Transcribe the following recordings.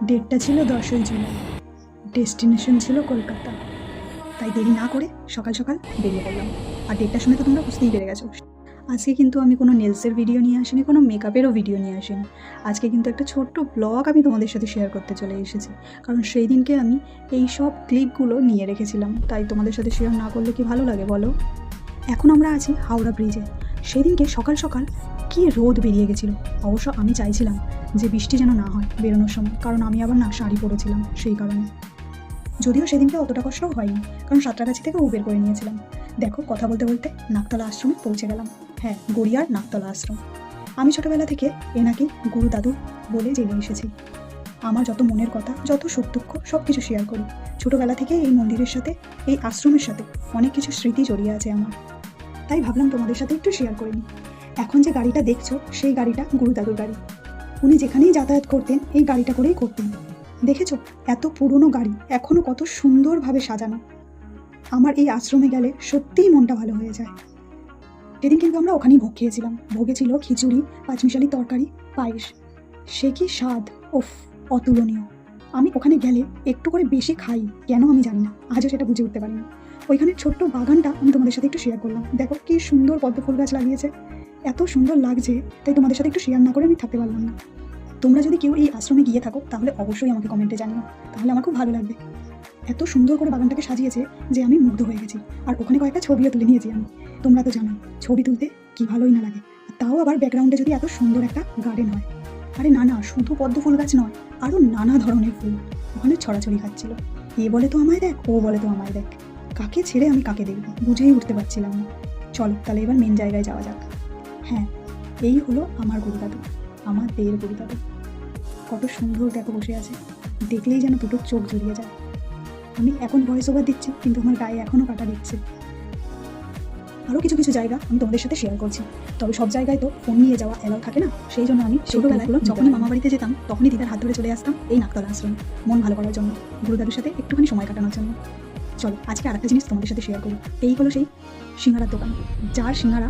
ডেটটা ছিল 10ই জুলাই, ডেস্টিনেশন ছিল কলকাতা। তাই দেরি না করে সকাল সকাল বেরিয়ে পড়লাম। আর ডেটটা শুনে তো তোমরা বুঝতেই পেরে গেছো। আজকে কিন্তু আমি কোনো নেলসের ভিডিও নিয়ে আসিনি, কোনো মেকআপেরও ভিডিও নিয়ে আসিনি। আজকে কিন্তু একটা ছোট্ট ব্লগ আমি তোমাদের সাথে শেয়ার করতে চলে এসেছি, কারণ সেই দিনকে আমি এই সব ক্লিপগুলো নিয়ে রেখেছিলাম। তাই তোমাদের সাথে শেয়ার না করলে কি ভালো লাগে বলো। এখন আমরা আছি হাওড়া ব্রিজে। সেদিনকে সকাল সকাল কি রোদ বেরিয়ে গেছিলো। অবশ্য আমি চাইছিলাম যে বৃষ্টি যেন না হয় বেরোনোর সময়, কারণ আমি আবার না শাড়ি পরেছিলাম সেই কারণে। যদিও সেদিনকে অতটা কষ্টও হয়নি, কারণ সাঁতরাগাছি থেকে উবের করে নিয়েছিলাম। দেখো, কথা বলতে বলতে নাকতলা আশ্রমে পৌঁছে গেলাম। হ্যাঁ, গড়িয়ার নাকতলা আশ্রম। আমি ছোটোবেলা থেকে নাকি গুরু দাদু বলে জেনে এসেছি। আমার যত মনের কথা, যত সুখ দুঃখ সব কিছু শেয়ার করি। ছোটোবেলা থেকে এই মন্দিরের সাথে, এই আশ্রমের সাথে অনেক কিছু স্মৃতি জড়িয়ে আছে আমার। তাই ভাবলাম তোমাদের সাথে একটু শেয়ার করে নিই। এখন যে গাড়িটা দেখছো সেই গাড়িটা গুরু দাদুর গাড়ি। উনি যেখানেই যাতায়াত করতেন এই গাড়িটা করেই করতেন। দেখেছো, এত পুরনো গাড়ি এখনো কত সুন্দরভাবে সাজানো। আমার এই আশ্রমে গেলে সত্যিই মনটা ভালো হয়ে যায়। সেদিন কিন্তু আমরা ওখানেই ভোগ খেয়েছিলাম। ভোগে ছিল খিচুড়ি, পাঁচমিশালি তরকারি, পায়েস। সে কি স্বাদ! ওফ, অতুলনীয়। আমি ওখানে গেলে একটু করে বেশি খাই, কেন আমি জানি না, আজও সেটা বুঝে উঠতে পারিনি। ওইখানে ছোট্ট বাগানটা আমি তোমাদের সাথে একটু শেয়ার করলাম। দেখো কি সুন্দর পদ্ম ফুল গাছ লাগিয়েছে, এত সুন্দর লাগছে। তাই তোমাদের সাথে একটু শেয়ার না করে আমি থাকতে পারলাম না। তোমরা যদি কেউ এই আশ্রমে গিয়ে থাকো তাহলে অবশ্যই আমাকে কমেন্টে জানিও, তাহলে আমার খুব ভালো লাগবে। এত সুন্দর করে বাগানটাকে সাজিয়েছে যে আমি মুগ্ধ হয়ে গেছি। আর ওখানে কয়েকটা ছবিও তুলে নিয়েছি আমি। তোমরা তো জানো ছবি তুলতে কি ভালোই না লাগে, তাও আবার ব্যাকগ্রাউন্ডে যদি এত সুন্দর একটা গার্ডেন হয়। আরে না না, শুধু পদ্ম ফুল গাছ নয়, আরও নানা ধরনের ফুল ওখানে ছড়াছড়ি খাচ্ছিল। এ বলে তো আমায় দেখ, ও বলে তো আমায় দেখ, কাকে ছেড়ে আমি কাকে দেখব বুঝেই উঠতে পারছিলাম না। চলো তাহলে এবার মেন জায়গায় যাওয়া যাক। হ্যাঁ, এই হলো আমার গুরুদাদু, আমার দেয়ের গুরুদাদু। কত সুন্দর দেখো বসে আছে, দেখলেই যেন দুটো চোখ জড়িয়ে যায়। আমি এখন ভয়েস ওভার দিচ্ছি, কিন্তু আমার গায়ে এখনও কাটা দিচ্ছে। আরও কিছু কিছু জায়গা আমি তোমাদের সাথে শেয়ার করছি, তবে সব জায়গায় তো ফোন নিয়ে যাওয়া এলাও থাকে না। সেই জন্য আমি ছোটোবেলায় যখনই মামা বাড়িতে যেতাম তখনই দিদার হাত ধরে চলে আসতাম এই নাকতলা আশ্রমে, মন ভালো করার জন্য, গুরুদাদুর সাথে একটুখানি সময় কাটানোর জন্য। চলো আজকে আরেকটা জিনিস তোমাদের সাথে শেয়ার করি। এই হলো সেই সিঙ্গারার দোকান, যার সিঙ্গারা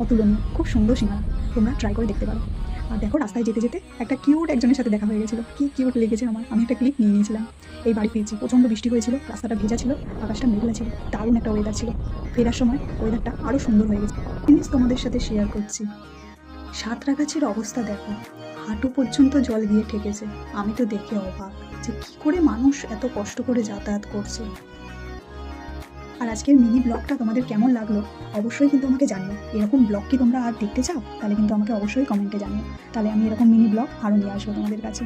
অতুলনীয়, খুব সুন্দর সিঙ্গারা। তোমরা ট্রাই করে দেখতে পারো। আর দেখো, রাস্তায় যেতে যেতে একটা কিউট একজনের সাথে দেখা হয়ে গেছিলো। কি কিউট লেগেছে আমার, আমি একটা ক্লিপ নিয়ে নিয়েছিলাম। এই বাড়ি ফিরছি, প্রচণ্ড বৃষ্টি হয়েছিল, রাস্তাটা ভেজা ছিল, আকাশটা মেঘলা ছিল, দারুণ একটা ওয়েদার ছিল। ফেরার সময় ওয়েদারটা আরও সুন্দর হয়ে গেছে। জিনিস তোমাদের সাথে শেয়ার করছি। সাঁতরাগাছির অবস্থা দেখো, হাঁটু পর্যন্ত জল গিয়ে ঠেকেছে। আমি তো দেখে অবাক যে কী করে মানুষ এত কষ্ট করে যাতায়াত করছে। আর আজকের মিনি ব্লগটা তোমাদের কেমন লাগলো অবশ্যই কিন্তু আমাকে জানিও। এরকম ব্লগ কি তোমরা আর দেখতে চাও? তাহলে কিন্তু আমাকে অবশ্যই কমেন্টে জানিও, তাহলে আমি এরকম মিনি ব্লগ আরও নিয়ে আসবো তোমাদের কাছে।